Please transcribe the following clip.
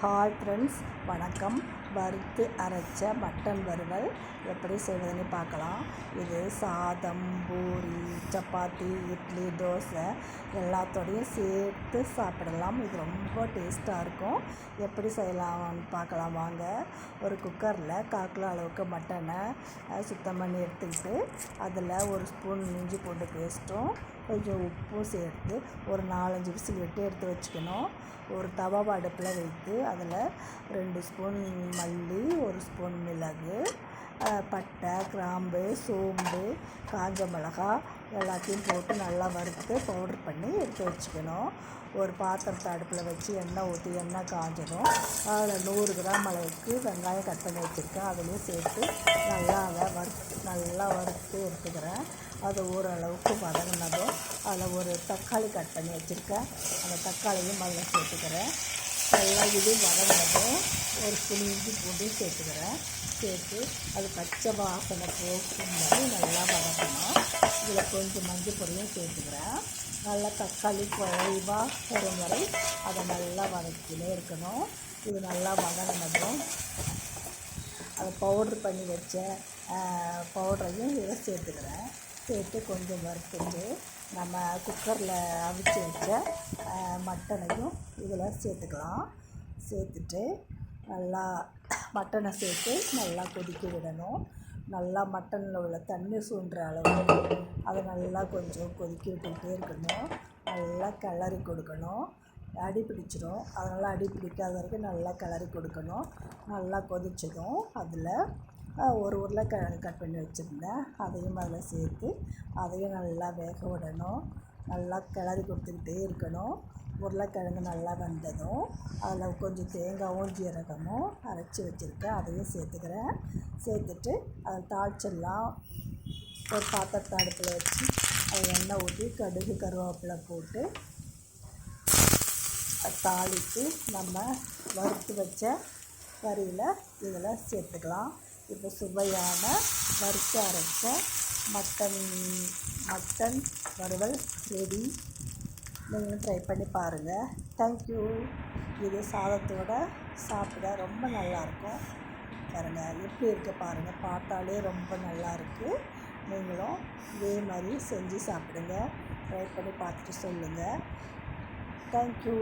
Hi friends, வணக்கம். வறுத்து அரைச்ச மட்டன் வறுவல் எப்படி செய்வதுன்னு பார்க்கலாம். இது சாதம், பூரி, சப்பாத்தி, இட்லி, தோசை எல்லாத்தோடையும் சேர்த்து சாப்பிடலாம். இது ரொம்ப டேஸ்ட்டாக இருக்கும். எப்படி செய்யலாம்னு பார்க்கலாம் வாங்க. ஒரு குக்கரில் 1/4 கிலோ அளவுக்கு மட்டனை சுத்தம் பண்ணி எடுத்துக்கிட்டு அதில் ஒரு ஸ்பூன் இஞ்சி பூண்டு பேஸ்ட்டும் கொஞ்சம் உப்பும் சேர்த்து ஒரு 4-5 விசில் விட்டு எடுத்து வச்சுக்கணும். ஒரு தவாவை அடுப்பில் வைத்து அதில் 2 ஸ்பூன் மல்லி, 1 ஸ்பூன் மிளகு, பட்டை, கிராம்பு, சோம்பு, காஞ்ச மிளகா எல்லாத்தையும் போட்டு நல்லா வறுத்து பவுடர் பண்ணி எடுத்து வச்சுக்கணும். ஒரு பாத்திரத்தை அடுப்பில் வச்சு எண்ணெய் ஊற்றி எண்ணெய் காஞ்சதும் அதில் 100 கிராம் அளவுக்கு வெங்காயம் கட் பண்ணி வச்சுருக்கேன். அதுலேயும் சேர்த்து நல்லா வறுத்து எடுத்துக்கிறேன். அது ஓரளவுக்கு வதங்கினதும் அதில் ஒரு தக்காளி கட் பண்ணி வச்சுருக்கேன். அந்த தக்காளியும் அதில் சேர்த்துக்கிறேன். நல்லா இது வதங்கினதும் ஒரு ஸ்பூன் இஞ்சி பூண்டு சேர்த்துக்கிறேன். சேர்த்து அது பச்சை வாசனை போகும் மாதிரி நல்லா வதக்கணும். இதில் கொஞ்சம் மஞ்சள் பொடியும் சேர்த்துக்கிறேன். நல்லா தக்காளி குழைவாக வரும் வரை அதை நல்லா வதக்கினே இருக்கணும். இது நல்லா வதங்கினதும் அதை பவுட்ரு பண்ணி வச்ச பவுடரையும் இதில் சேர்த்துக்கிறேன். சேர்த்து கொஞ்சம் வறுத்துட்டு நம்ம குக்கரில் அவிச்சு வச்ச மட்டனையும் இதில் சேர்த்துக்கலாம். சேர்த்துட்டு நல்லா மட்டனை சேர்த்து நல்லா கொதிக்க விடணும். நல்லா மட்டனில் உள்ள தண்ணி சூண்டுற அளவுக்கு அதை நல்லா கொஞ்சம் கொதிக்க விட்டுக்கிட்டே இருக்கணும். நல்லா கிளறி கொடுக்கணும். அடி பிடிச்சிடும். அதனால் அடி பிடிக்காத வரைக்கும் நல்லா கிளறி கொடுக்கணும். நல்லா கொதிச்சதும் அதில் ஒரு உருளைக்கிழங்கு கட் பண்ணி வச்சுருந்தேன். அதையும் அதில் சேர்த்து அதையும் நல்லா வேக விடணும். நல்லா கிளறி கொடுத்துக்கிட்டே இருக்கணும். உருளைக்கிழங்கு நல்லா வெந்ததும் அதில் கொஞ்சம் தேங்காயும் ஜீரகமும் அரைச்சி வச்சுருக்கேன். அதையும் சேர்த்துக்கிறேன். சேர்த்துட்டு அதை தாளிச்சிடலாம். ஒரு பாத்திரத்தை அடுப்பில் வச்சு அதை எண்ணெய் ஊற்றி கடுகு கருவேப்பிலை போட்டு தாளித்து நம்ம வறுத்து வச்ச கறியில் இதில் சேர்த்துக்கலாம். இப்போ சுவையான வறுத்து அரைச்ச மட்டன் வறுவல் ரெடி. நீங்களும் ட்ரை பண்ணி பாருங்கள். தேங்க்யூ. இது சாதத்தோட சாப்பிட ரொம்ப நல்லாயிருக்கும். பாருங்கள் எப்படி இருக்குது பாருங்கள். பார்த்தாலே ரொம்ப நல்லாயிருக்கு. நீங்களும் இதே மாதிரி செஞ்சு சாப்பிடுங்க. ட்ரை பண்ணி பார்த்துட்டு சொல்லுங்கள். தேங்க்யூ.